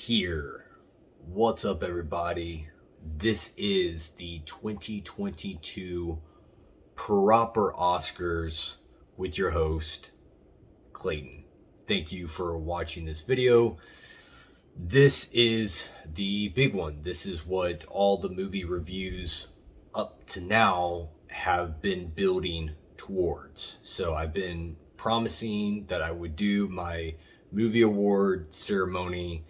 here. What's up, everybody? This is the 2022 proper Oscars with your host, Clayton. Thank you for watching this video. This is the big one. This is what all the movie reviews up to now have been building towards. So I've been promising that I would do my movie award ceremony,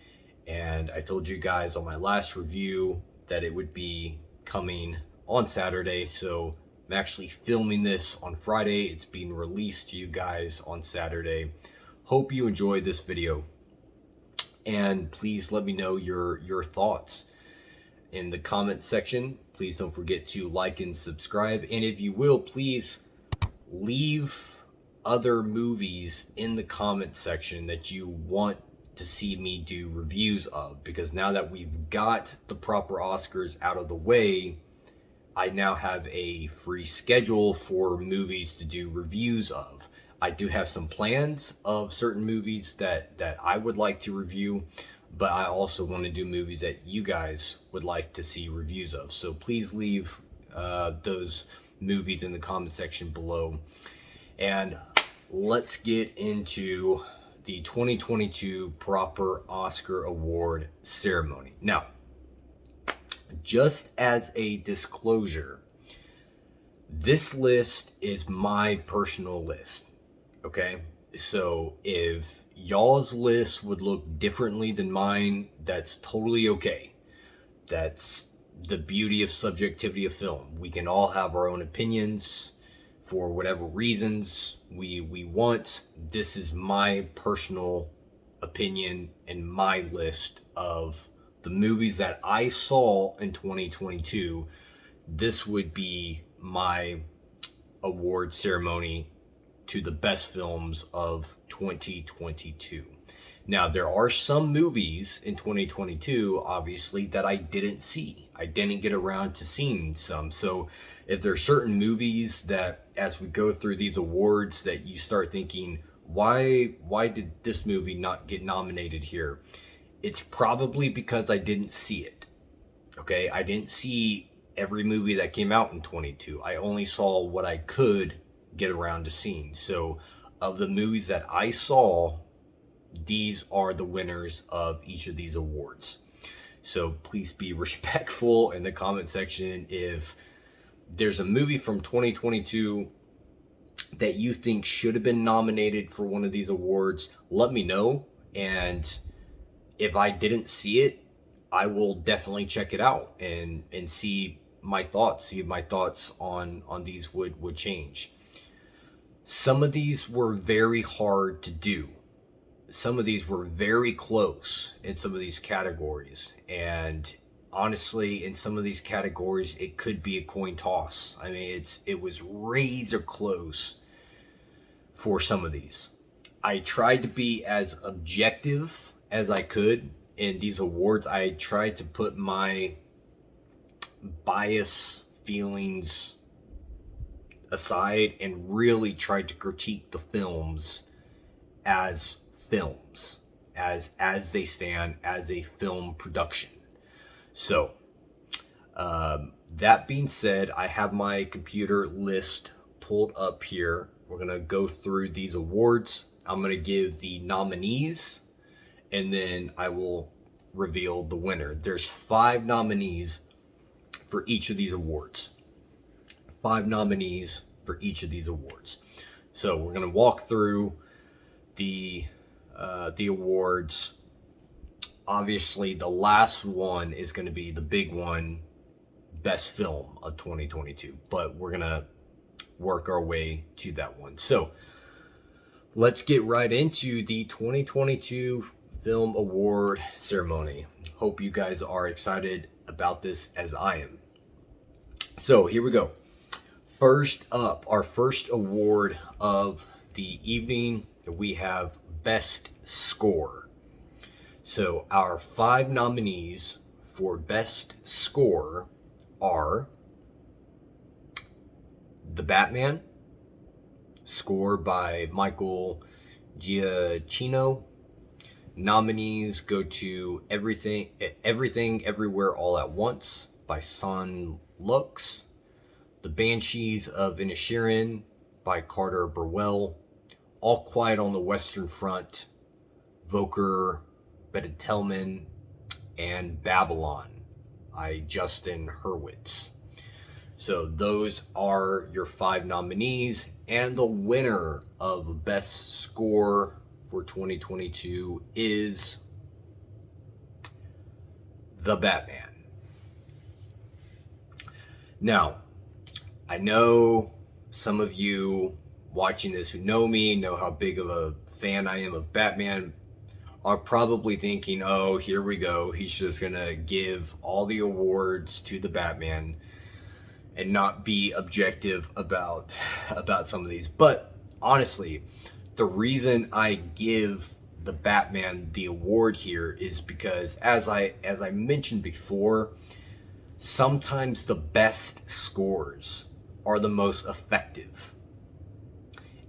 and I told you guys on my last review that it would be coming on Saturday. So I'm actually filming this on Friday. It's being released to you guys on Saturday. Hope you enjoyed this video, and please let me know your thoughts in the comment section. Please don't forget to like and subscribe, and if you will, please leave other movies in the comment section that you want to see me do reviews of, because now that we've got the proper Oscars out of the way, I now have a free schedule for movies to do reviews of. I do have some plans of certain movies that I would like to review, but I also want to do movies that you guys would like to see reviews of. So please leave those movies in the comment section below. And let's get into the 2022 proper Oscar award ceremony. Now, just as a disclosure, this list is my personal list. Okay, so if y'all's list would look differently than mine, that's totally okay. That's the beauty of subjectivity of film. We can all have our own opinions for whatever reasons we want. This is my personal opinion and my list of the movies that I saw in 2022. This would be my award ceremony to the best films of 2022. Now, there are some movies in 2022, obviously, that I didn't see. I didn't get around to seeing some. So if there are certain movies that, as we go through these awards, that you start thinking, why did this movie not get nominated here? It's probably because I didn't see it. Okay, I didn't see every movie that came out in 22. I only saw what I could get around to seeing. So of the movies that I saw, these are the winners of each of these awards. So please be respectful in the comment section. If there's a movie from 2022 that you think should have been nominated for one of these awards, let me know. And if I didn't see it, I will definitely check it out and see my thoughts, see if my thoughts on these would change. Some of these were very hard to do. Some of these were very close in some of these categories. And honestly, in some of these categories, it could be a coin toss. I mean, it was razor close for some of these. I tried to be as objective as I could in these awards. I tried to put my bias feelings aside and really tried to critique the films as films, as they stand, as a film production. So that being said, I have my computer list pulled up here. We're gonna go through these awards. I'm gonna give the nominees, and then I will reveal the winner. There's 5 nominees for each of these awards. 5 nominees for each of these awards. So we're going to walk through the awards. Obviously, the last one is going to be the big one, best film of 2022. But we're going to work our way to that one. So let's get right into the 2022 Film Award ceremony. Hope you guys are excited about this as I am. So here we go. First up, our first award of the evening, we have Best Score. So our 5 nominees for Best Score are The Batman, score by Michael Giacchino. Nominees go to Everything Everywhere All at Once by Son Lux, The Banshees of Inisherin by Carter Burwell, All Quiet on the Western Front, Volker Bettelman, and Babylon by Justin Hurwitz. So those are your 5 nominees, and the winner of Best Score for 2022 is The Batman. Now, I know some of you watching this who know me, know how big of a fan I am of Batman, are probably thinking, oh, here we go. He's just going to give all the awards to the Batman and not be objective about some of these. But honestly, the reason I give the Batman the award here is because, as I mentioned before, sometimes the best scores are the most effective.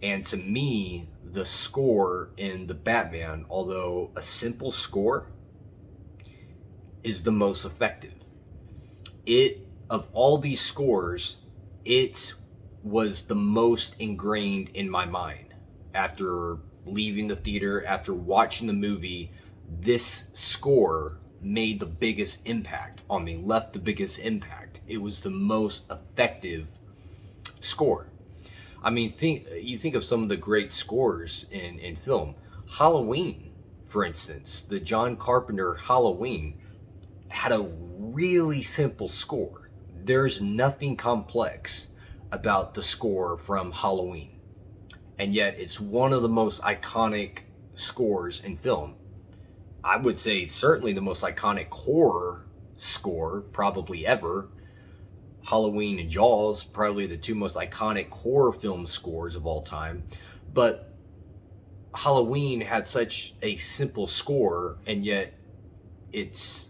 And to me, the score in the Batman, although a simple score, is the most effective. Of all these scores, it was the most ingrained in my mind. After leaving the theater, after watching the movie, this score made the biggest impact on me, left the biggest impact. It was the most effective score. I mean, you think of some of the great scores in film. Halloween, for instance, the John Carpenter Halloween had a really simple score. There's nothing complex about the score from Halloween. And yet it's one of the most iconic scores in film. I would say certainly the most iconic horror score probably ever. Halloween and Jaws, probably the 2 most iconic horror film scores of all time. But Halloween had such a simple score, and yet it's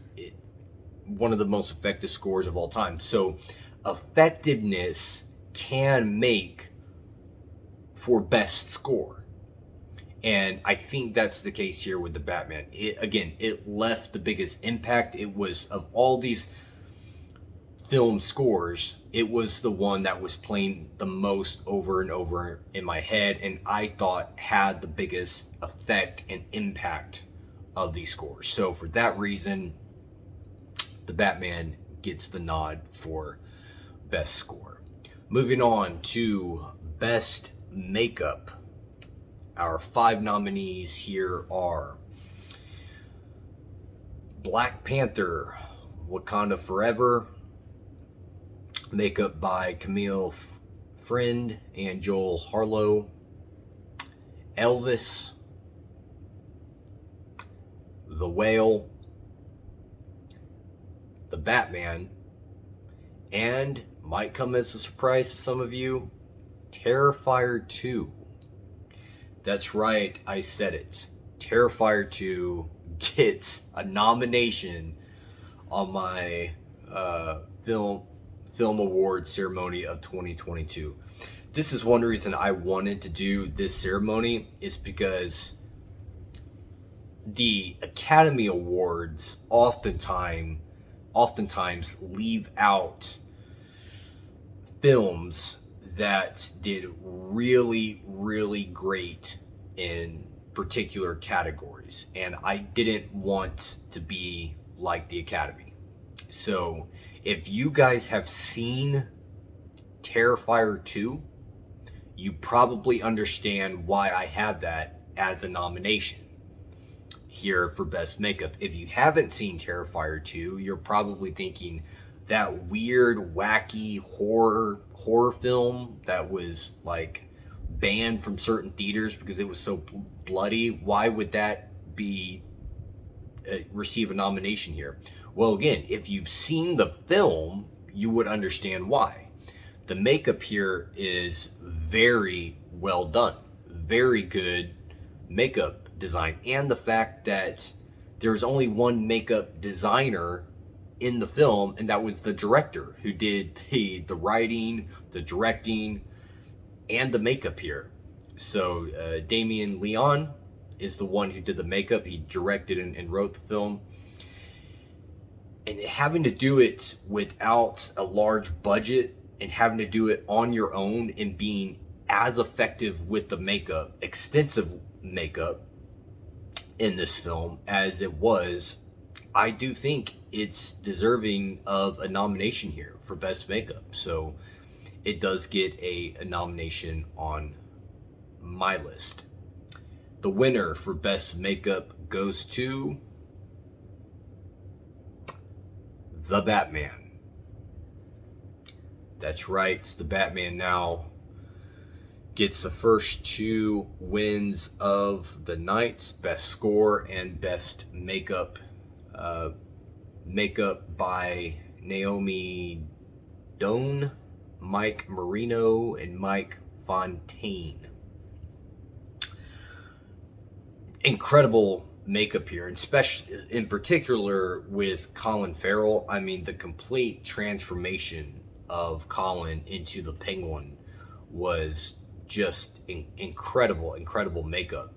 one of the most effective scores of all time. So effectiveness can make for best score. And I think that's the case here with the Batman. It left the biggest impact. It was, of all these film scores, it was the one that was playing the most over and over in my head, and I thought had the biggest effect and impact of these scores. So for that reason, the Batman gets the nod for best score. Moving on to best makeup. Our 5 nominees here are Black Panther, Wakanda Forever, makeup by Camille Friend and Joel Harlow, Elvis, The Whale, The Batman, and, might come as a surprise to some of you, Terrifier 2. That's right, I said it. Terrifier 2 gets a nomination on my film award ceremony of 2022. This is one reason I wanted to do this ceremony, is because the Academy Awards oftentimes leave out films that did really, really great in particular categories, and I didn't want to be like the Academy. So if you guys have seen Terrifier 2, you probably understand why I have that as a nomination here for best makeup. If you haven't seen Terrifier 2, you're probably thinking, that weird, wacky horror film that was like banned from certain theaters because it was so bloody, why would that be receive a nomination here? Well, again, if you've seen the film, you would understand why. The makeup here is very well done, very good makeup design, and the fact that there's only one makeup designer in the film, and that was the director who did the writing, the directing, and the makeup here. So Damien Leone is the one who did the makeup. He directed and wrote the film. And having to do it without a large budget and having to do it on your own and being as effective with the makeup, extensive makeup in this film as it was, I do think it's deserving of a nomination here for Best Makeup. So it does get a nomination on my list. The winner for Best Makeup goes to The Batman. That's right, it's The Batman now. Gets the first 2 wins of the night, Best Score and Best Makeup. Makeup by Naomi Doan, Mike Marino, and Mike Fontaine. Incredible makeup here, and especially in particular with Colin Farrell. I mean, the complete transformation of Colin into the Penguin was just incredible makeup.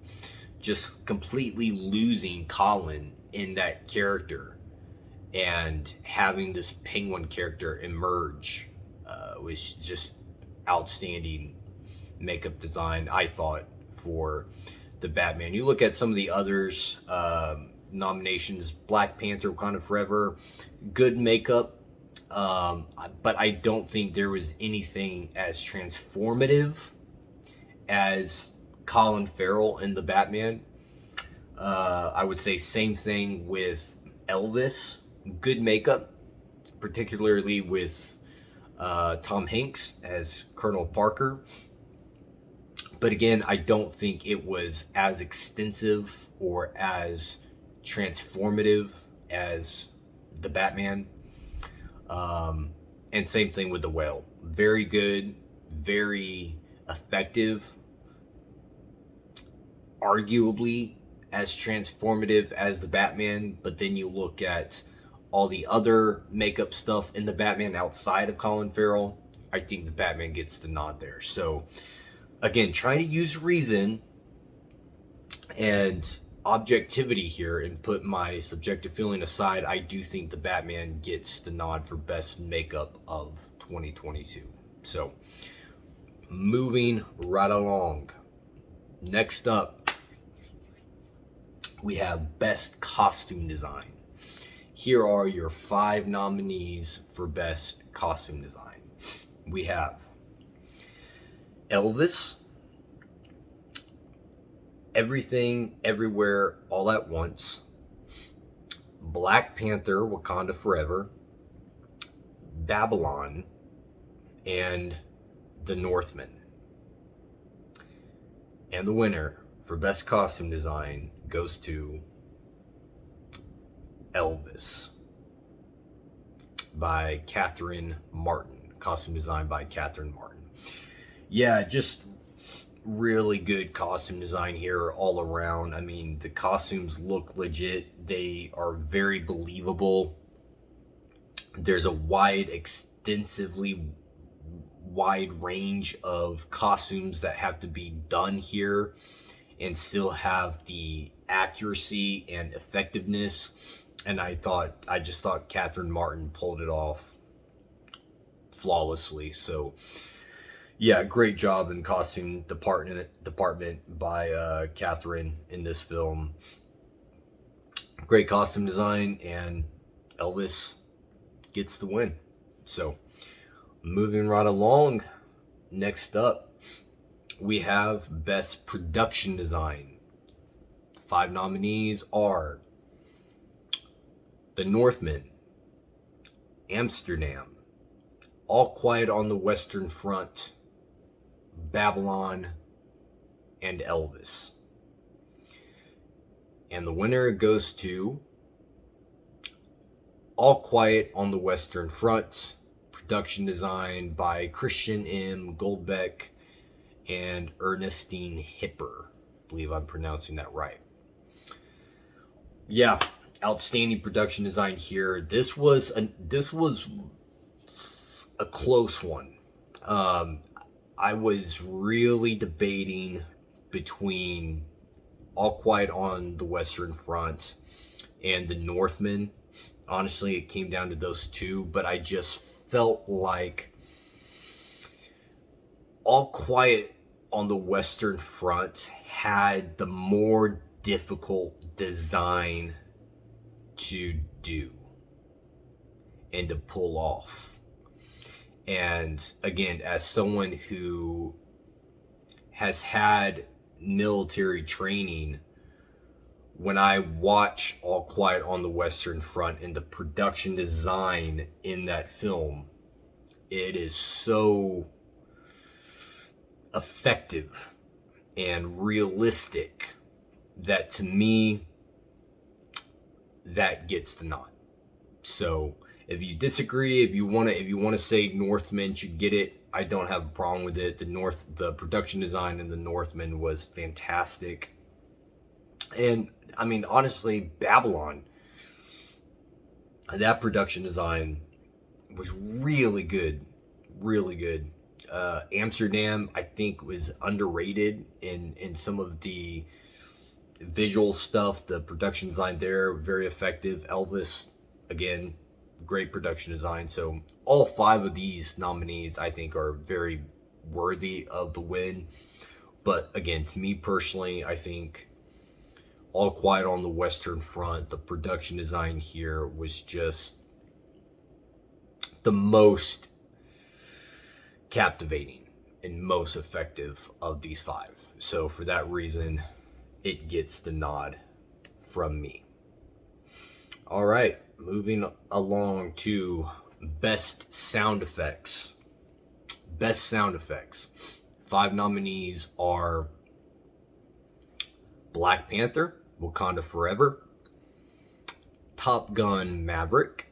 Just completely losing Colin in that character and having this Penguin character emerge was just outstanding makeup design, I thought, for the Batman. You look at some of the others nominations: Black Panther, Wakanda Forever, good makeup, but I don't think there was anything as transformative as Colin Farrell in the Batman. I would say same thing with Elvis. Good makeup, particularly with Tom Hanks as Colonel Parker. But again, I don't think it was as extensive or as transformative as the Batman. And same thing with the Whale. Very good, very effective, arguably as transformative as the Batman. But then you look at all the other makeup stuff in the Batman outside of Colin Farrell, I think the Batman gets the nod there. So again, trying to use reason and objectivity here and put my subjective feeling aside, I do think the Batman gets the nod for Best Makeup of 2022. So moving right along. Next up, we have Best Costume Design. Here are your 5 nominees for Best Costume Design. We have Elvis, Everything, Everywhere, All at Once, Black Panther, Wakanda Forever, Babylon, and The Northman. And the winner for Best Costume Design goes to Elvis by Catherine Martin. Costume design by Catherine Martin. Yeah, just really good costume design here all around. I mean, the costumes look legit. They are very believable. There's a extensively wide range of costumes that have to be done here and still have the accuracy and effectiveness. And I just thought Catherine Martin pulled it off flawlessly. So yeah, great job in costume department by Catherine in this film. Great costume design, and Elvis gets the win. So moving right along, next up we have Best Production Design. The 5 nominees are The Northman, Amsterdam, All Quiet on the Western Front, Babylon, and Elvis. And the winner goes to All Quiet on the Western Front, production design by Christian M. Goldbeck and Ernestine Hipper. I believe I'm pronouncing that right. Yeah, outstanding production design here. This was a close one. I was really debating between All Quiet on the Western Front and The Northman. Honestly, it came down to those two, but I just felt like All Quiet on the Western Front had the more difficult design to do and to pull off. And again, as someone who has had military training, when I watch All Quiet on the Western Front and the production design in that film, it is so effective and realistic that to me, that gets the nod. So if you disagree, if you want to say Northman should get it, I don't have a problem with it. The production design in the Northman was fantastic. And I mean, honestly, Babylon, that production design was really good, really good. Amsterdam, I think, was underrated in some of the visual stuff. The production design there, very effective. Elvis, again, great production design. So all 5 of these nominees, I think, are very worthy of the win. But again, to me personally, I think All Quiet on the Western Front, the production design here was just the most captivating and most effective of these 5. So for that reason, it gets the nod from me. All right, moving along to best sound effects. Best sound effects. 5 nominees are Black Panther, Wakanda Forever, Top Gun Maverick,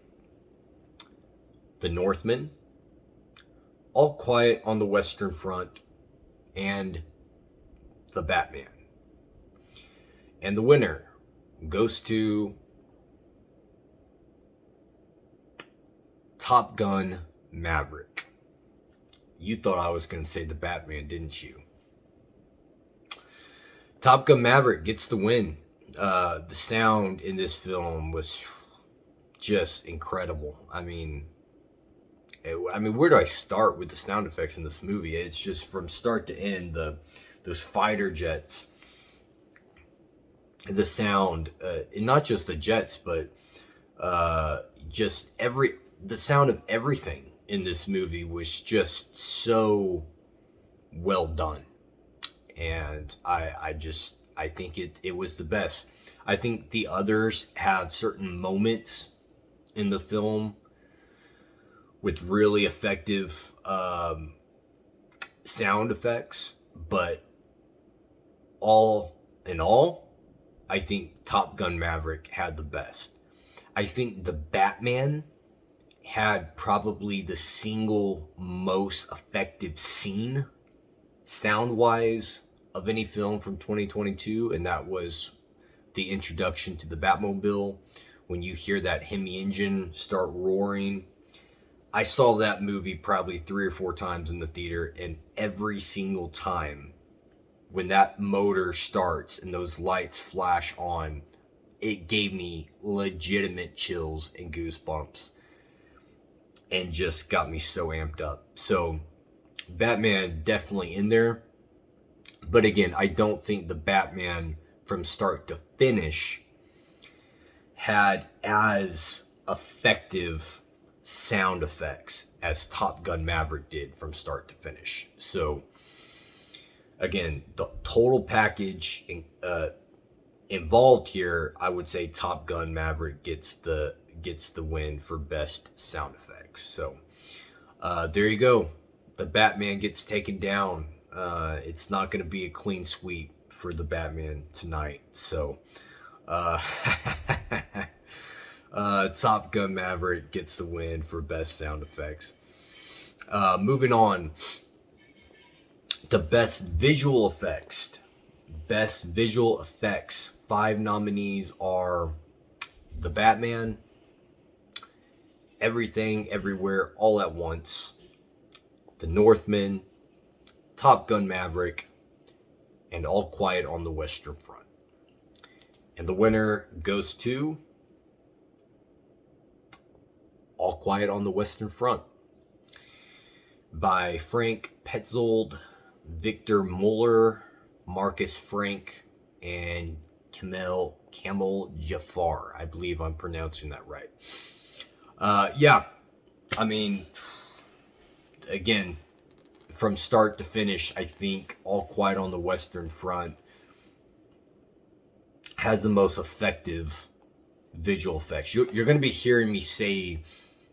The Northman, All Quiet on the Western Front, and The Batman. And the winner goes to Top Gun Maverick. You thought I was going to say The Batman, didn't you? Top Gun Maverick gets the win. The sound in this film was just incredible. I mean, where do I start with the sound effects in this movie? It's just from start to end, those fighter jets, the sound, and not just the jets, but just the sound of everything in this movie was just so well done. And I think it was the best. I think the others have certain moments in the film with really effective sound effects, but all in all, I think Top Gun Maverick had the best. I think The Batman had probably the single most effective scene, sound-wise, of any film from 2022, and that was the introduction to the Batmobile. When you hear that Hemi engine start roaring, I saw that movie probably 3 or 4 times in the theater, and every single time when that motor starts and those lights flash on, it gave me legitimate chills and goosebumps and just got me so amped up. So Batman definitely in there. But again, I don't think the Batman from start to finish had as effective sound effects as Top Gun Maverick did from start to finish. So again, the total package involved here, I would say Top Gun Maverick gets the win for best sound effects. So there you go. The Batman gets taken down. It's not going to be a clean sweep for the Batman tonight. So Top Gun Maverick gets the win for best sound effects. Moving on, the best visual effects. Best visual effects. 5 nominees are The Batman, Everything, Everywhere, All at Once, The Northman, Top Gun Maverick, and All Quiet on the Western Front. And the winner goes to All Quiet on the Western Front by Frank Petzold, Victor Muller, Marcus Frank, and Kamel Jafar. I believe I'm pronouncing that right. Yeah, I mean, again, from start to finish, I think All Quiet on the Western Front has the most effective visual effects. You're going to be hearing me say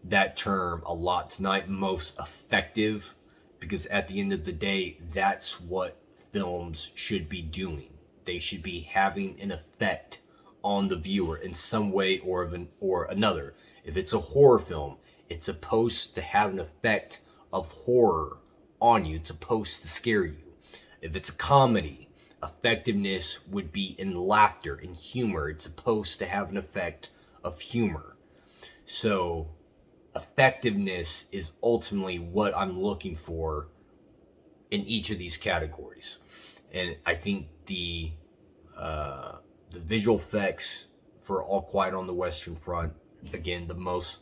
that term a lot tonight, most effective, because at the end of the day, that's what films should be doing. They should be having an effect on the viewer in some way or another. If it's a horror film, it's supposed to have an effect of horror on you. It's supposed to scare you. If it's a comedy, effectiveness would be in laughter and humor. It's supposed to have an effect of humor. So effectiveness is ultimately what I'm looking for in each of these categories. And I think the visual effects for All Quiet on the Western Front, again, the most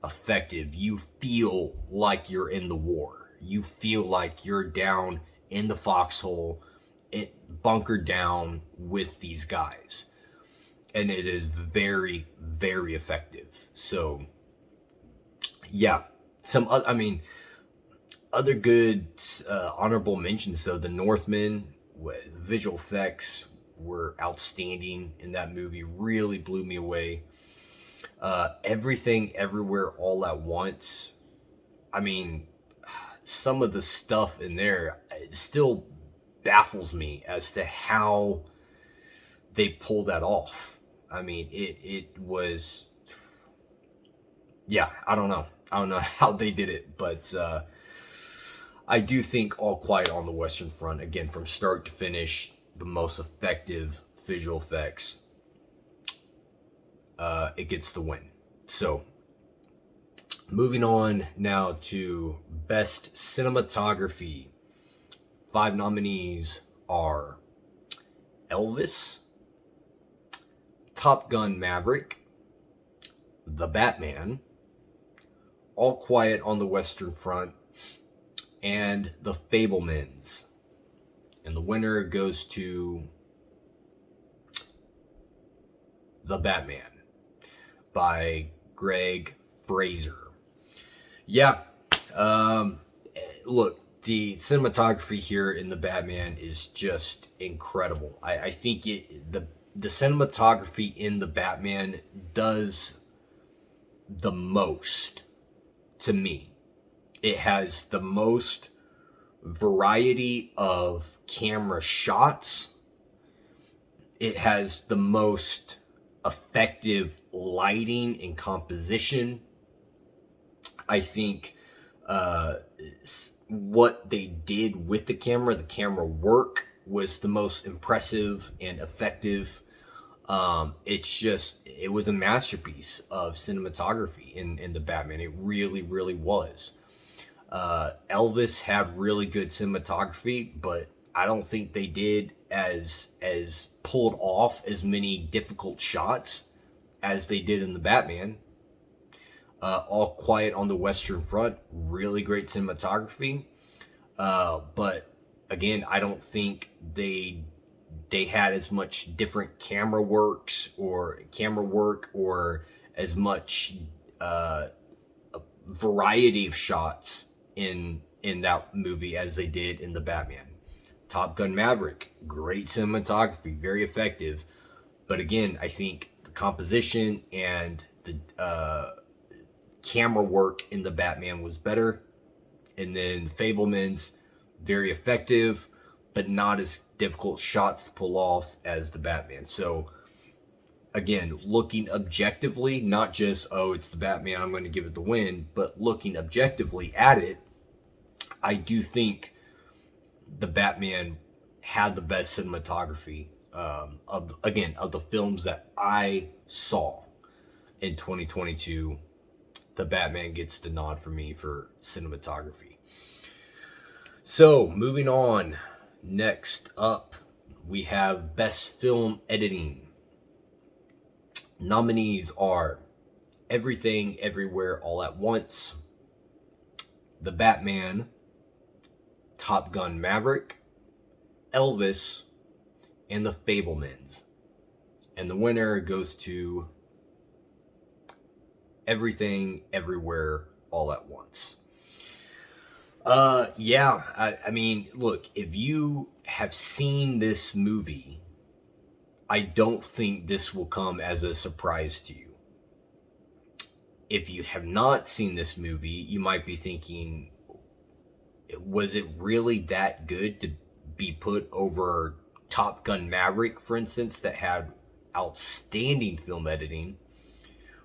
effective. You feel like you're in the war. You feel like you're down in the foxhole, bunkered down with these guys. And it is very, very effective. So, yeah. Other good honorable mentions, though. The Northman, visual effects were outstanding in that movie. Really blew me away. Everything, Everywhere, All at Once. I mean, some of the stuff in there still baffles me as to how they pulled that off. I mean, it was, yeah, I don't know how they did it, but I do think All Quiet on the Western Front, again, from start to finish, the most effective visual effects. It gets the win. So, moving on now to Best Cinematography. 5 nominees are Elvis, Top Gun Maverick, The Batman, All Quiet on the Western Front, and The Fabelmans. And the winner goes to The Batman by Greg Fraser. Yeah, look, the cinematography here in The Batman is just incredible. I think the cinematography in The Batman does the most to me. It has the most variety of camera shots. It has the most effective lighting and composition. I think what they did with the camera work was the most impressive and effective. It was a masterpiece of cinematography in The Batman. It really, really was. Elvis had really good cinematography, but I don't think they did as pulled off as many difficult shots as they did in The Batman. All Quiet on the Western Front, really great cinematography. But again, I don't think they had as much different camera work or as much variety of shots in that movie as they did in The Batman. Top Gun Maverick, great cinematography, very effective. But again, I think the composition and the camera work in The Batman was better. And then The Fabelmans, very effective, but not as difficult shots to pull off as The Batman. So again, looking objectively, not just, oh, it's The Batman, I'm going to give it the win, but looking objectively at it, I do think The Batman had the best cinematography of the films that I saw in 2022. The Batman gets the nod for me for cinematography. So, moving on. Next up, we have Best Film Editing. Nominees are Everything, Everywhere, All at Once, The Batman, Top Gun Maverick, Elvis, and The Fablemans. And the winner goes to Everything, Everywhere, All at Once. Yeah, I mean, look, if you have seen this movie, I don't think this will come as a surprise to you. If you have not seen this movie, you might be thinking, was it really that good to be put over Top Gun Maverick, for instance, that had outstanding film editing?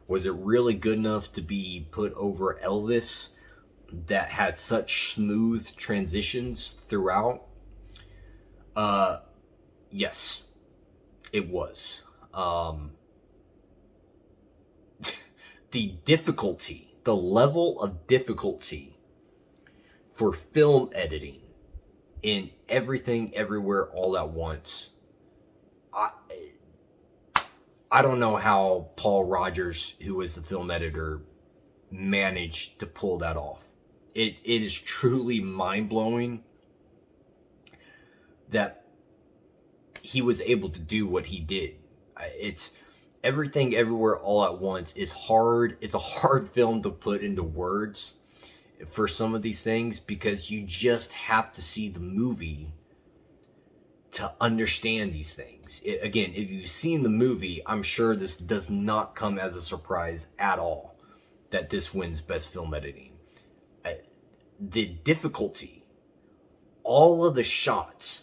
Was it really good enough to be put over Elvis, that had such smooth transitions throughout? Uh, yes, it was. The level of difficulty for film editing in Everything, Everywhere, All at Once. I, I don't know how Paul Rogers, who was the film editor, managed to pull that off. It is truly mind blowing that he was able to do what he did. It's Everything, Everywhere, All at Once is hard. It's a hard film to put into words for some of these things, because you just have to see the movie to understand these things. Again, if you've seen the movie, I'm sure this does not come as a surprise at all that this wins Best Film Editing. The difficulty, all of the shots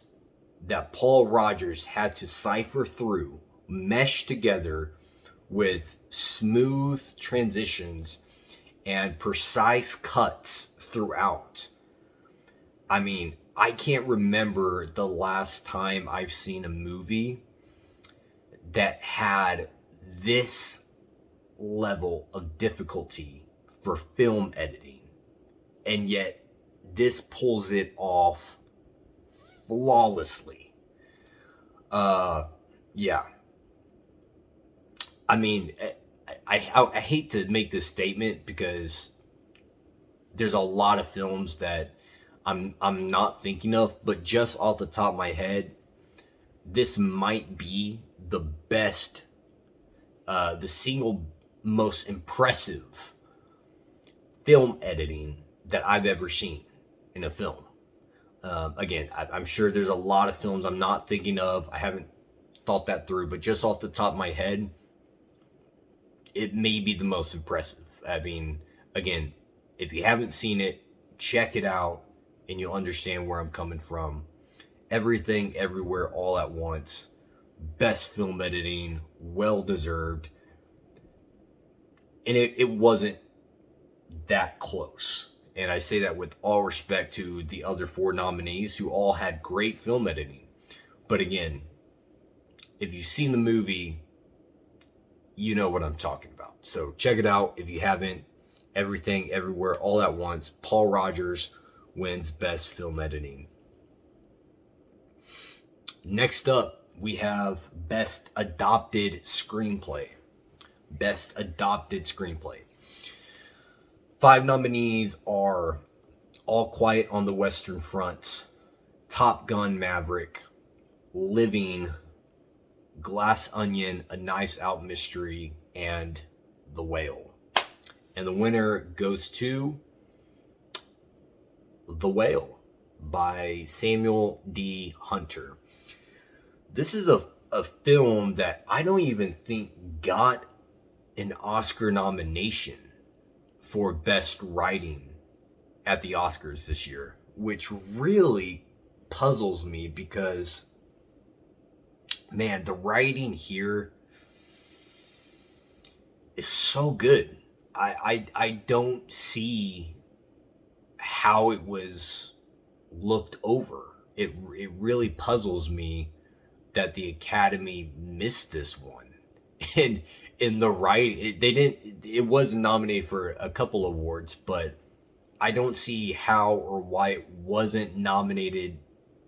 that Paul Rogers had to cipher through, mesh together with smooth transitions and precise cuts throughout. I mean, I can't remember the last time I've seen a movie that had this level of difficulty for film editing. And yet, this pulls it off flawlessly. Yeah. I mean, I hate to make this statement, because there's a lot of films that I'm not thinking of, but just off the top of my head, this might be the best, the single most impressive film editing that I've ever seen in a film. Again, I'm sure there's a lot of films I'm not thinking of. I haven't thought that through, but just off the top of my head, it may be the most impressive. I mean, again, if you haven't seen it, check it out and you'll understand where I'm coming from. Everything, Everywhere, All at Once. Best film editing, well deserved. And it wasn't that close. And I say that with all respect to the other four nominees, who all had great film editing. But again, if you've seen the movie, you know what I'm talking about. So check it out if you haven't. Everything, Everywhere, All at Once. Paul Rogers wins Best Film Editing. Next up, we have Best Adapted Screenplay. Best Adapted Screenplay. 5 nominees are All Quiet on the Western Front, Top Gun Maverick, Living, Glass Onion, A Knives Out Mystery, and The Whale. And the winner goes to The Whale by Samuel D. Hunter. This is a film that I don't even think got an Oscar nomination for Best Writing at the Oscars this year, which really puzzles me, because, man, the writing here is so good. I don't see how it was looked over. It really puzzles me that the Academy missed this one. And in the it was nominated for a couple awards, but I don't see how or why it wasn't nominated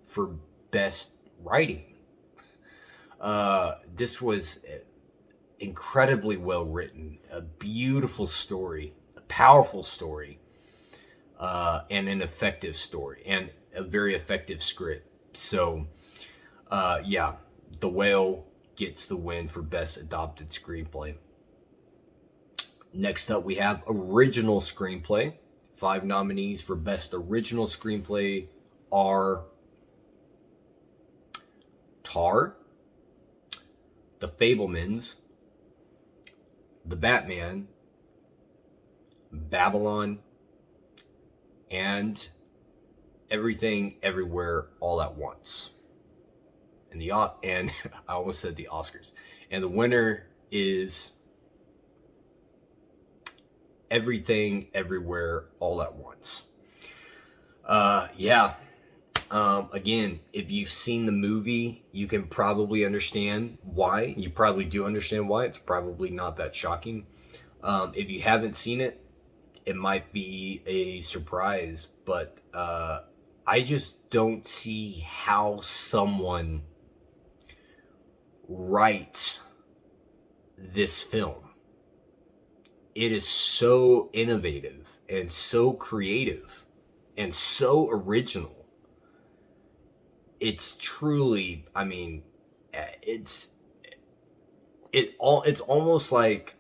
for Best Writing. This was incredibly well written, a beautiful story, a powerful story, and an effective story, and a very effective script. So, yeah, The Whale gets the win for Best Adapted Screenplay. Next up, we have Original Screenplay. 5 nominees for Best Original Screenplay are Tar, The Fabelmans, The Batman, Babylon, and Everything Everywhere All at Once. And I almost said the Oscars. And the winner is Everything Everywhere All at Once. Yeah. Again, if you've seen the movie, you can probably understand why. You probably do understand why. It's probably not that shocking. If you haven't seen it, it might be a surprise, but I just don't see how someone writes this film. It is so innovative and so creative and so original. It's truly, I mean, it's almost like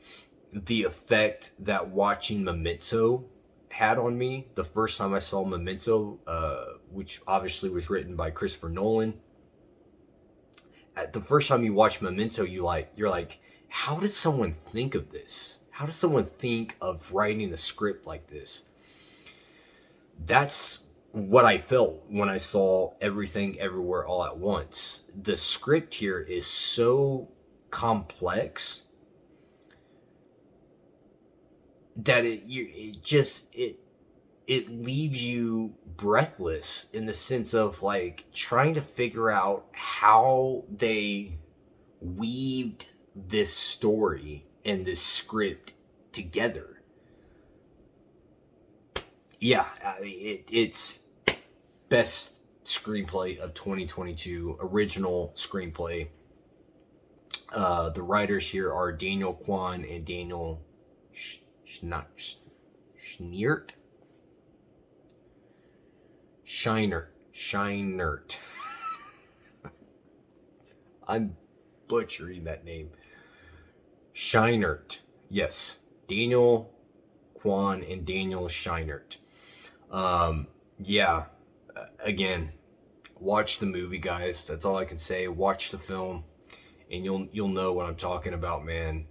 the effect that watching Memento had on me the first time I saw Memento, which obviously was written by Christopher Nolan. At the first time you watch Memento, you're like, how did someone think of this? How does someone think of writing a script like this? That's what I felt when I saw Everything Everywhere All at Once. The script here is so complex that it leaves you breathless, in the sense of like trying to figure out how they weaved this story and this script together. Yeah, it's best screenplay of 2022, original screenplay. The writers here are Daniel Kwan and Daniel Scheinert. I'm butchering that name. Scheinert. Yes. Daniel Kwan and Daniel Scheinert. Yeah. Again, watch the movie, guys. That's all I can say. Watch the film, and you'll know what I'm talking about, man.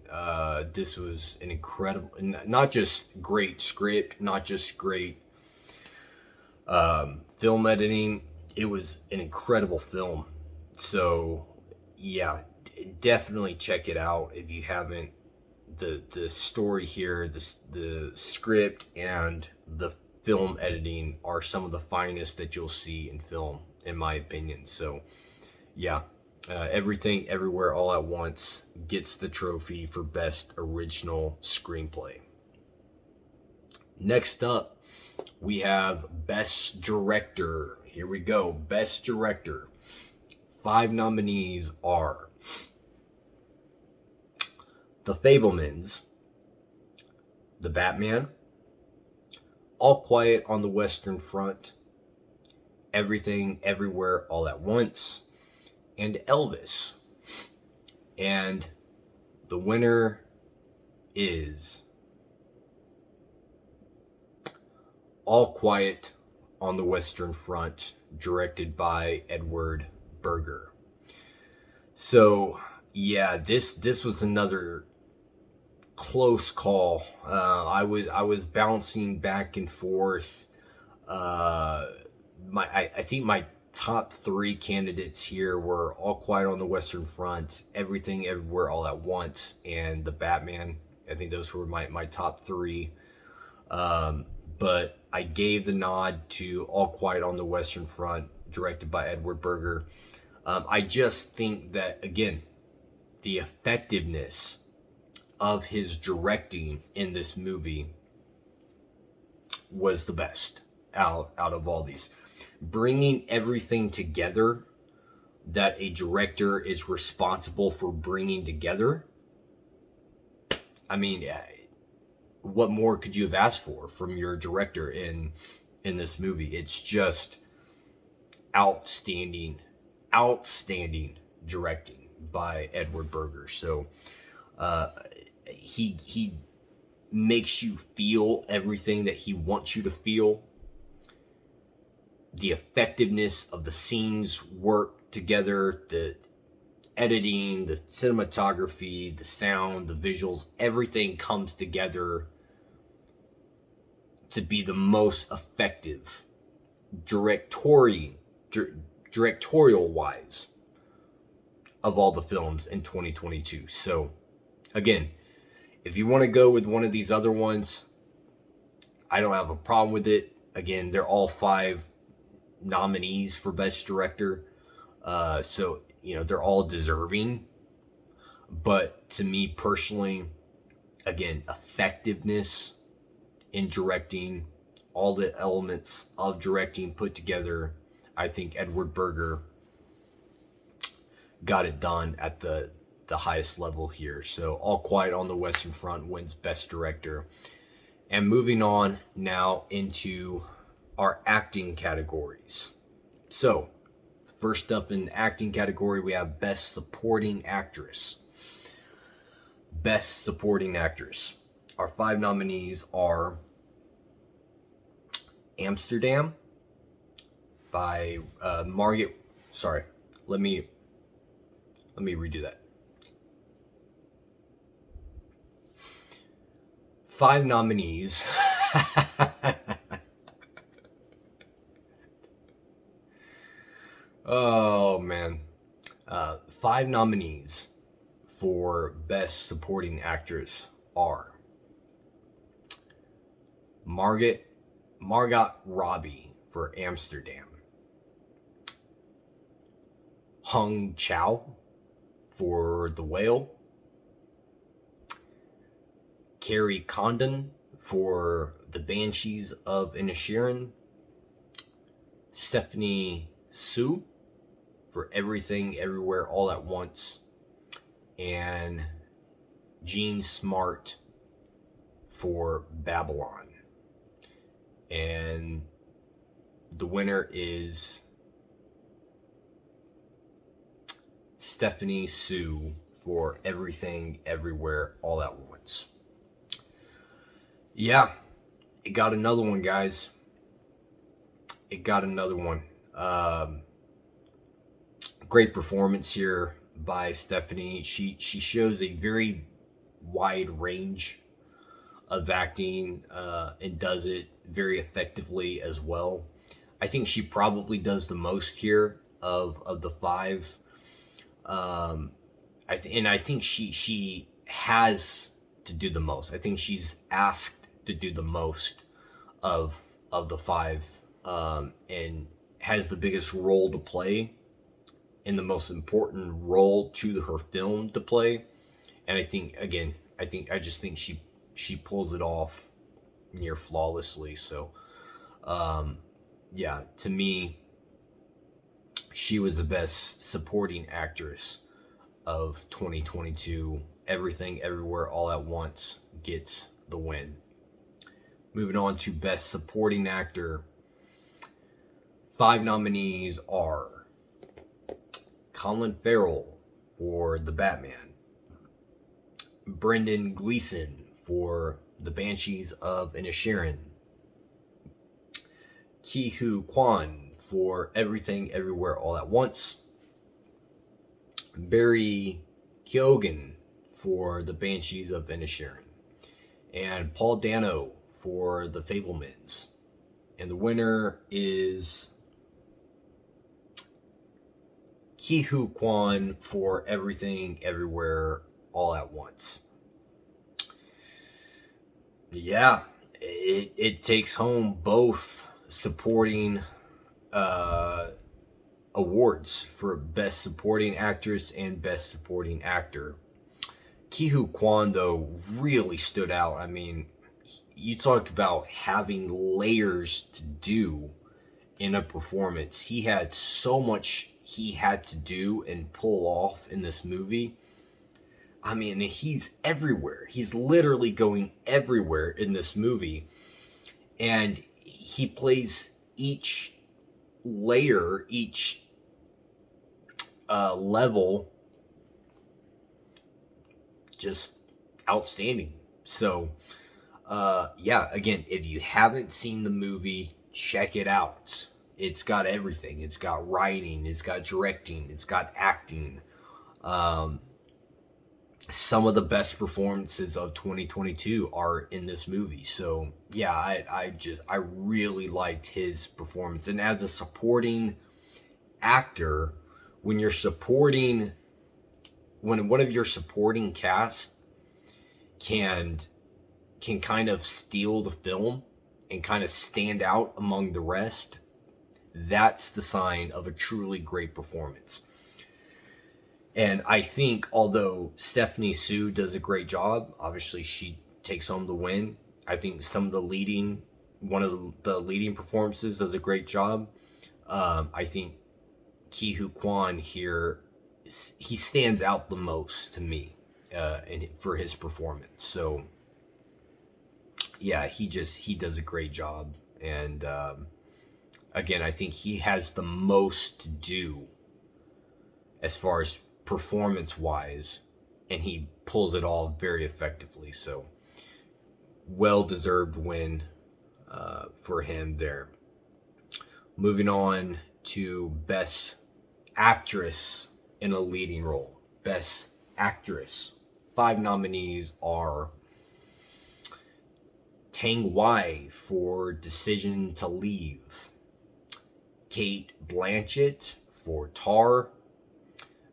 This was an incredible, not just great script, not just great film editing. It was an incredible film. So, yeah, definitely check it out if you haven't. The story here, the script, and the film editing are some of the finest that you'll see in film, in my opinion. So, yeah, Everything Everywhere All at Once gets the trophy for Best Original Screenplay. Next up, we have Best Director. Here we go. Best Director. 5 nominees are The Fabelmans, The Batman, All Quiet on the Western Front, Everything Everywhere All at Once, and Elvis. And the winner is All Quiet on the Western Front, directed by Edward Berger. So, yeah, this was another close call. I was bouncing back and forth. I think my top 3 candidates here were All Quiet on the Western Front, Everything Everywhere All at Once, and The Batman. I think those were my top 3. But I gave the nod to All Quiet on the Western Front, directed by Edward Berger. I just think that, again, the effectiveness of his directing in this movie was the best out of all these. Bringing everything together that a director is responsible for bringing together I mean, what more could you have asked for from your director in this movie? It's just outstanding, outstanding directing by Edward Berger. So uh, he makes you feel everything that he wants you to feel. The effectiveness of the scenes work together, the editing, the cinematography, the sound, the visuals, everything comes together to be the most effective directorial wise of all the films in 2022. So again, if you want to go with one of these other ones, I don't have a problem with it. Again, they're all 5 nominees for Best Director. So, they're all deserving. But to me personally, again, effectiveness in directing, all the elements of directing put together, I think Edward Berger got it done at the highest level here. So All Quiet on the Western Front wins Best Director. And moving on now into our acting categories. So first up in the acting category, we have Best Supporting Actress. Best Supporting Actress. Our 5 nominees are Amsterdam by Margaret. Sorry, let me redo that. 5 nominees. Oh man. 5 nominees for Best Supporting Actress are Margot Robbie for Amsterdam, Hung Chow for The Whale, Carrie Condon for The Banshees of Inisherin, Stephanie Hsu for Everything Everywhere All at Once, and Jean Smart for Babylon. And the winner is Stephanie Hsu for Everything Everywhere All at Once. Yeah, it got another one, guys. It got another one. Great performance here by Stephanie. She shows a very wide range of acting and does it very effectively as well. I think she probably does the most here of the 5. I think she has to do the most. I think she's asked to do the most of the 5, and has the biggest role to play and the most important role to her film to play. And I just think she pulls it off near flawlessly. So yeah, to me, she was the best supporting actress of 2022. Everything Everywhere All at Once gets the win. Moving on to Best Supporting Actor. 5 nominees are Colin Farrell for The Batman, Brendan Gleeson for The Banshees of Inisherin, Ke Huy Quan for Everything Everywhere All at Once, Barry Keoghan for The Banshees of Inisherin, and Paul Dano for The Fabelmans. And the winner is Ke Huy Quan for Everything Everywhere All at Once. Yeah, it takes home both supporting awards for Best Supporting Actress and Best Supporting Actor. Ke Huy Quan, though, really stood out. I mean, you talk about having layers to do in a performance. He had so much he had to do and pull off in this movie I mean, he's everywhere. He's literally going everywhere in this movie. And he plays each layer, each level just outstanding. So, yeah, again, if you haven't seen the movie, check it out. It's got everything. It's got writing, it's got directing, it's got acting. Um, some of the best performances of 2022 are in this movie. So yeah, I really liked his performance. And as a supporting actor, when you're supporting, when one of your supporting cast can kind of steal the film and kind of stand out among the rest, that's the sign of a truly great performance. And I think although Stephanie Sue does a great job, obviously she takes home the win. I think some of the leading, one of the leading performances does a great job. I think Ke Huy Quan here, he stands out the most to me, and for his performance. So yeah, he does a great job. And again, I think he has the most to do as far as performance wise, and he pulls it all very effectively. So, well deserved win for him there. Moving on to Best Actress in a Leading Role. Best Actress. 5 nominees are Tang Wai for Decision to Leave, Cate Blanchett for Tar,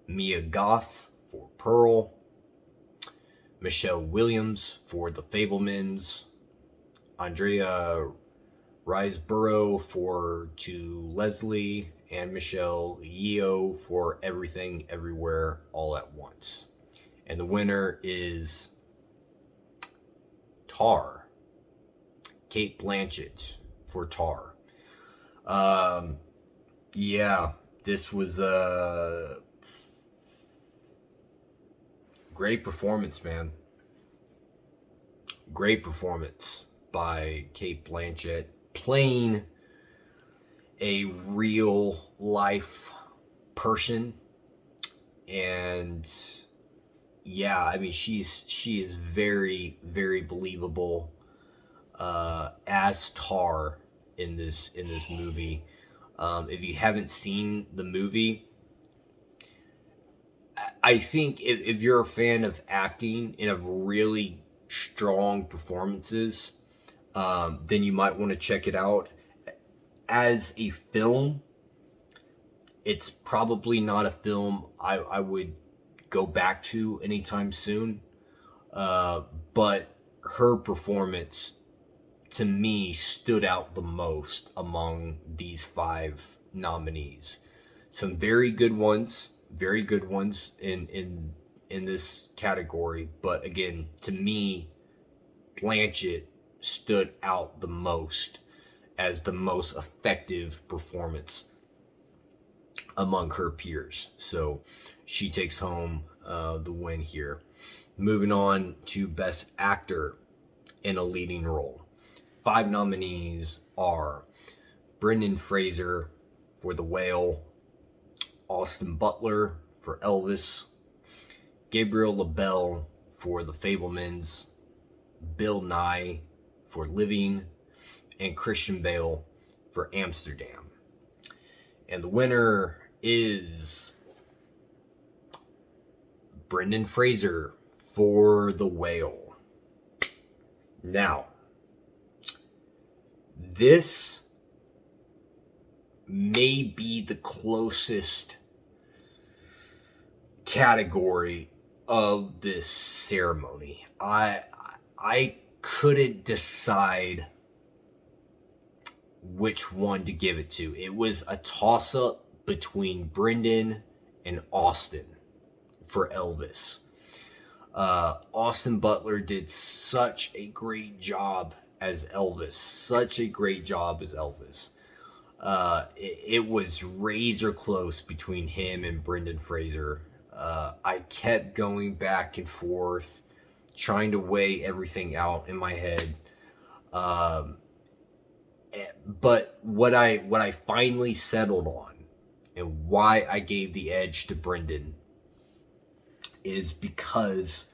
Mia Goth for Pearl, Michelle Williams for The Fabelmans, Andrea Riseborough for To Leslie, and Michelle Yeoh for Everything Everywhere All at Once. And the winner is Tar, Cate Blanchett for Tar. Yeah, this was a great performance, man. Great performance by Cate Blanchett, playing a real life person. And yeah, I mean, she is very, very believable as Tar in this movie. If you haven't seen the movie, I think if you're a fan of acting and of really strong performances, then you might want to check it out. As a film, it's probably not a film I would go back to anytime soon. But her performance, to me, stood out the most among these 5 nominees. Some very good ones in this category, but again, to me, Blanchett stood out the most as the most effective performance among her peers. So she takes home the win here. Moving on to Best Actor in a Leading Role. 5 nominees are Brendan Fraser for The Whale, Austin Butler for Elvis, Gabriel LaBelle for The Fabelmans, Bill Nye for Living, and Christian Bale for Amsterdam. And the winner is Brendan Fraser for The Whale. Now, this may be the closest category of this ceremony. I couldn't decide which one to give it to. It was a toss-up between Brendan and Austin for Elvis. Austin Butler did such a great job as Elvis. It was razor close between him and Brendan Fraser I kept going back and forth, trying to weigh everything out in my head. Um, but what I finally settled on, and why I gave the edge to Brendan, is because,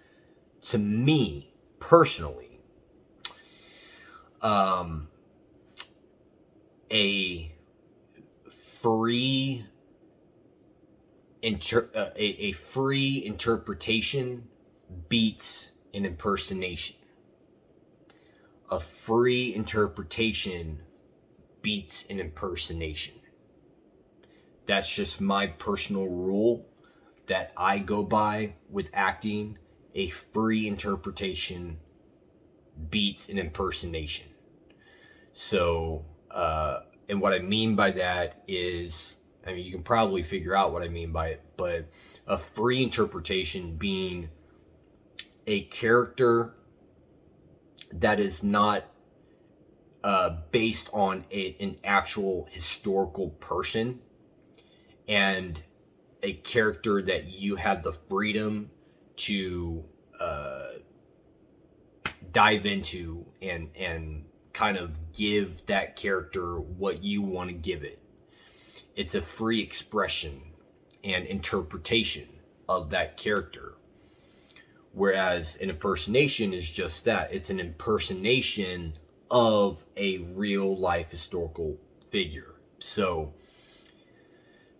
to me personally, um, a free a free interpretation beats an impersonation. A free interpretation beats an impersonation. That's just my personal rule that I go by with acting. A free interpretation beats an impersonation. So, and what I mean by that is, I mean, you can probably figure out what I mean by it, but a free interpretation being a character that is not based on an actual historical person, and a character that you have the freedom to uh, dive into and kind of give that character what you want to give it. It's a free expression and interpretation of that character. Whereas an impersonation is just that. It's an impersonation of a real life historical figure. So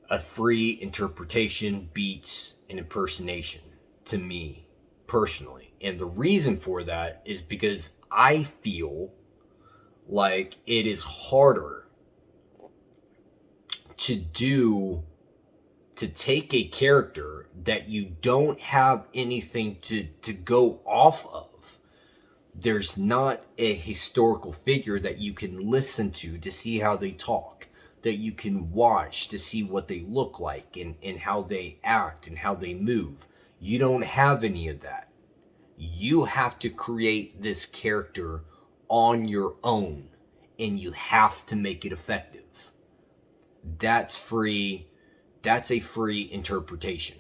a free interpretation beats an impersonation, to me personally. And the reason for that is because I feel like it is harder to take a character that you don't have anything to go off of. There's not a historical figure that you can listen to see how they talk, that you can watch to see what they look like and how they act and how they move. You don't have any of that. You have to create this character on your own, and you have to make it effective. That's free. That's a free interpretation.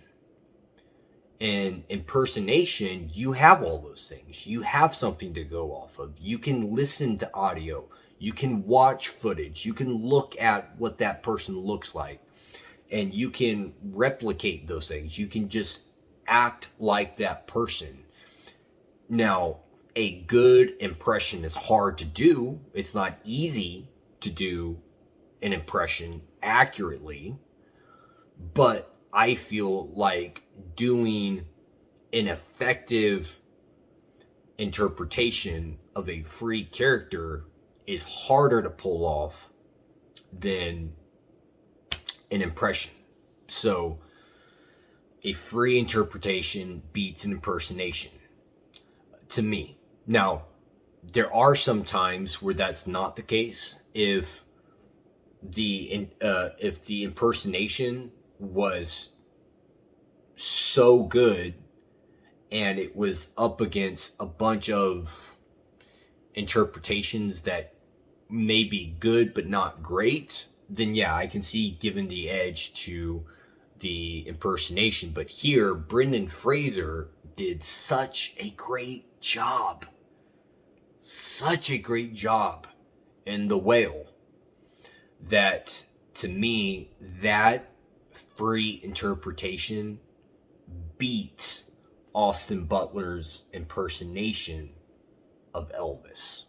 In impersonation, you have all those things. You have something to go off of. You can listen to audio. You can watch footage. You can look at what that person looks like, and you can replicate those things. You can just act like that person. Now, a good impression is hard to do. It's not easy to do an impression accurately, but I feel like doing an effective interpretation of a free character is harder to pull off than an impression. So a free interpretation beats an impersonation, to me. Now, there are some times where that's not the case. If the impersonation was so good and it was up against a bunch of interpretations that may be good but not great, then yeah, I can see giving the edge to the impersonation. But here, Brendan Fraser did such a great job. Such a great job in The Whale that, to me, that free interpretation beat Austin Butler's impersonation of Elvis.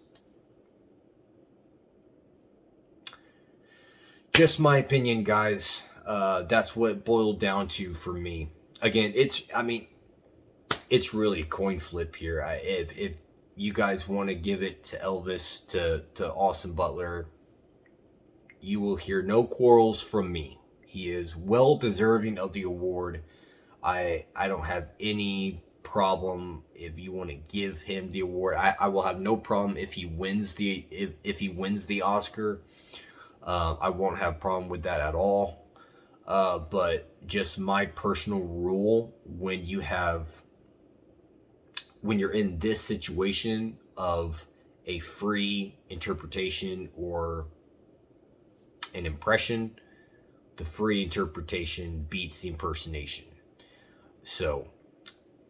Just my opinion, guys. That's what it boiled down to for me. Again, it's really a coin flip here. If you guys want to give it to Elvis, to Austin Butler, you will hear no quarrels from me. He is well deserving of the award. I don't have any problem if you want to give him the award. I will have no problem if he wins the Oscar. I won't have a problem with that at all. But just my personal rule, when you're in this situation of a free interpretation or an impression, the free interpretation beats the impersonation. So,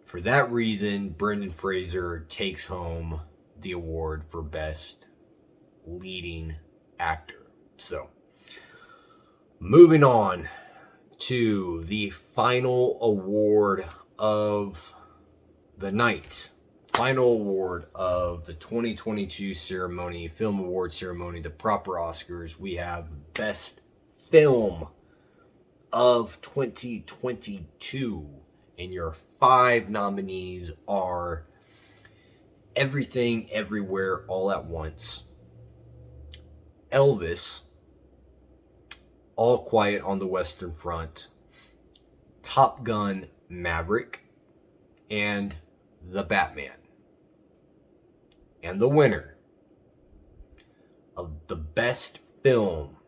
for that reason, Brendan Fraser takes home the award for Best Leading Actor. So, moving on to the final award of the night. Final award of the 2022 ceremony, film award ceremony, the proper Oscars. We have Best Film of 2022. And your 5 nominees are Everything, Everywhere, All at Once, Elvis, All Quiet on the Western Front, Top Gun Maverick, and The Batman. And the winner of the best film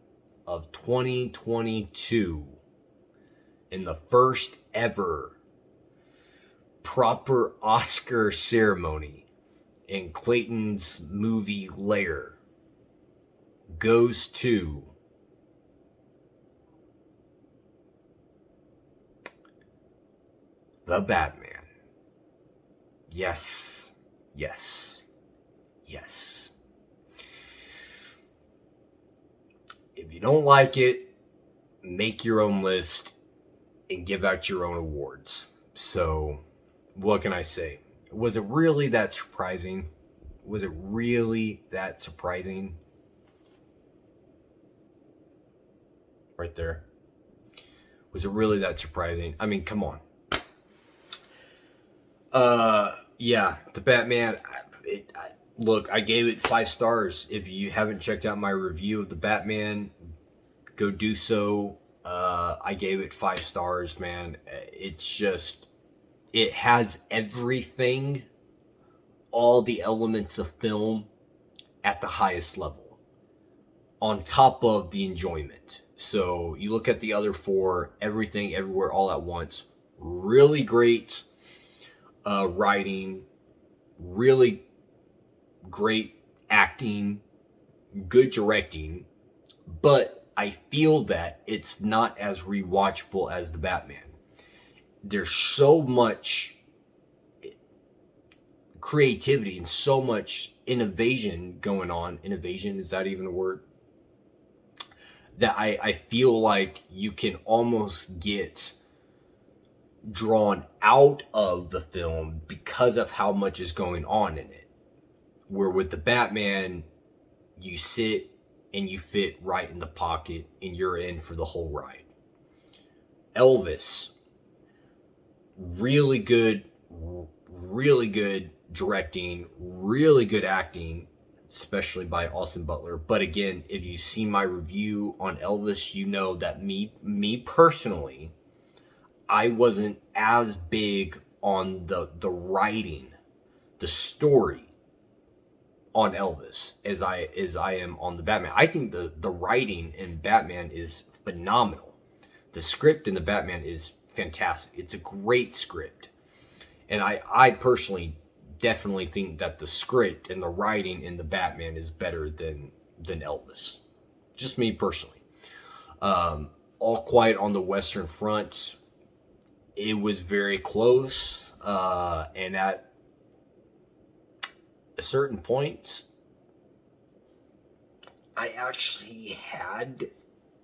of 2022 in the first ever proper Oscar ceremony in Clayton's movie lair goes to The Batman. Yes, yes, yes. If you don't like it, make your own list and give out your own awards. So, what can I say? Was it really that surprising? Was it really that surprising? Right there. Was it really that surprising? I mean, come on. Yeah, The Batman. Look, I gave it 5 stars. If you haven't checked out my review of The Batman, go do so. I gave it 5 stars, man. It's just, it has everything, all the elements of film at the highest level, on top of the enjoyment. So you look at the other 4, Everything, Everywhere, All at Once, really great writing, really great acting, good directing, but I feel that it's not as rewatchable as The Batman. There's so much creativity and so much innovation going on. Innovation, is that even a word? That I feel like you can almost get drawn out of the film because of how much is going on in it. Where with The Batman, you sit and you fit right in the pocket and you're in for the whole ride. Elvis, really good directing, really good acting, especially by Austin Butler. But again, if you see my review on Elvis, you know that me personally, I wasn't as big on the writing, the story on Elvis as I am on The Batman. I think the writing in Batman is phenomenal. The script in The Batman is fantastic. It's a great script. And I personally definitely think that the script and the writing in The Batman is better than Elvis. Just me personally. All Quiet on the Western Front, it was very close. And at a certain point, I actually had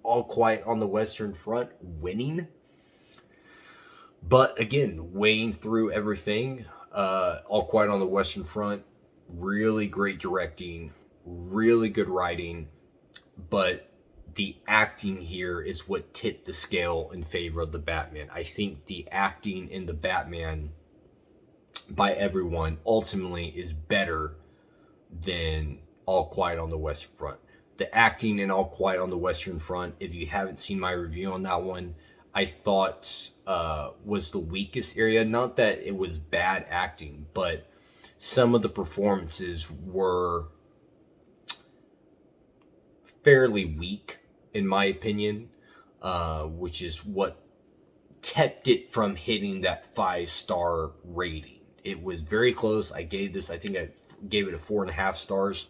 All Quiet on the Western Front winning. But again, weighing through everything, All Quiet on the Western Front, really great directing, really good writing, but the acting here is what tipped the scale in favor of The Batman. I think the acting in The Batman by everyone ultimately is better than All Quiet on the Western Front. The acting in All Quiet on the Western Front, if you haven't seen my review on that one, I thought was the weakest area. Not that it was bad acting, but some of the performances were fairly weak, in my opinion, which is what kept it from hitting that 5-star rating. It was very close. I think I gave it a 4.5 stars.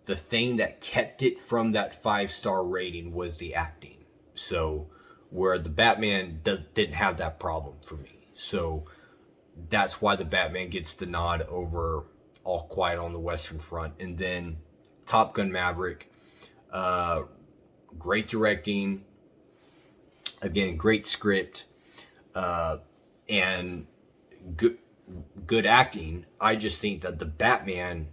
The thing that kept it from that 5-star rating was the acting. So, where The Batman didn't have that problem for me. So that's why the Batman gets the nod over All Quiet on the Western Front. And then Top Gun Maverick, great directing, again, great script, and good acting. I just think that the Batman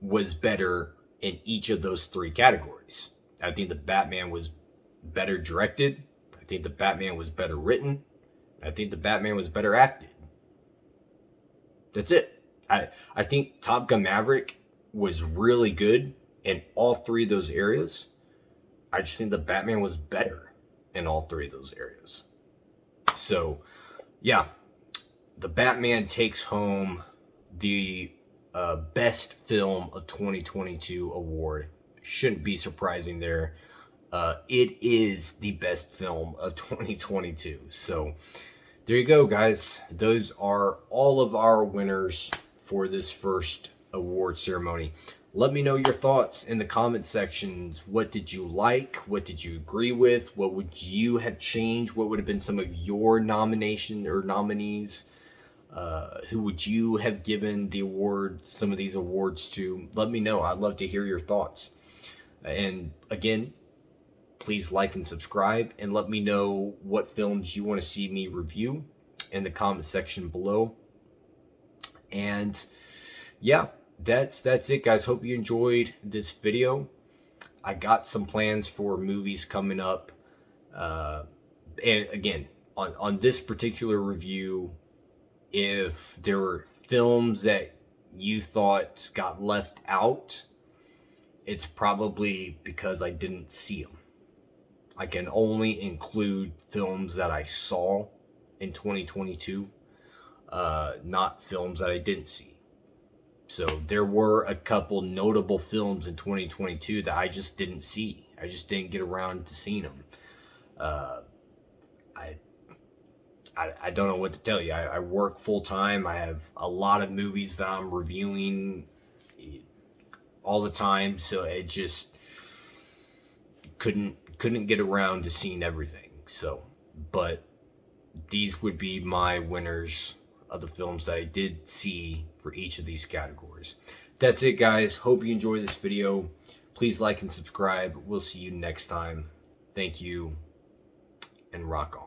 was better in each of those three categories. I think the Batman was better directed. I think the Batman was better written. I think the Batman was better acted. That's it. I think Top Gun Maverick was really good in all three of those areas. I just think the Batman was better in all three of those areas. So, yeah, the Batman takes home the Best Film of 2022 award. Shouldn't be surprising there. It is the best film of 2022. So, there you go, guys. Those are all of our winners for this first award ceremony. Let me know your thoughts in the comment sections. What did you like? What did you agree with? What would you have changed? What would have been some of your nomination or nominees? Who would you have given the award, some of these awards to? Let me know. I'd love to hear your thoughts. And again, please like and subscribe, and let me know what films you want to see me review in the comment section below. And yeah, that's it, guys. Hope you enjoyed this video. I got some plans for movies coming up. And again, on this particular review, if there were films that you thought got left out, it's probably because I didn't see them. I can only include films that I saw in 2022, not films that I didn't see. So there were a couple notable films in 2022 that I just didn't see. I just didn't get around to seeing them. I don't know what to tell you. I work full time. I have a lot of movies that I'm reviewing all the time, so it just couldn't get around to seeing everything. So, but these would be my winners of the films that I did see for each of these categories. That's it, guys. Hope you enjoy this video. Please like and subscribe. We'll see you next time. Thank you, and rock on.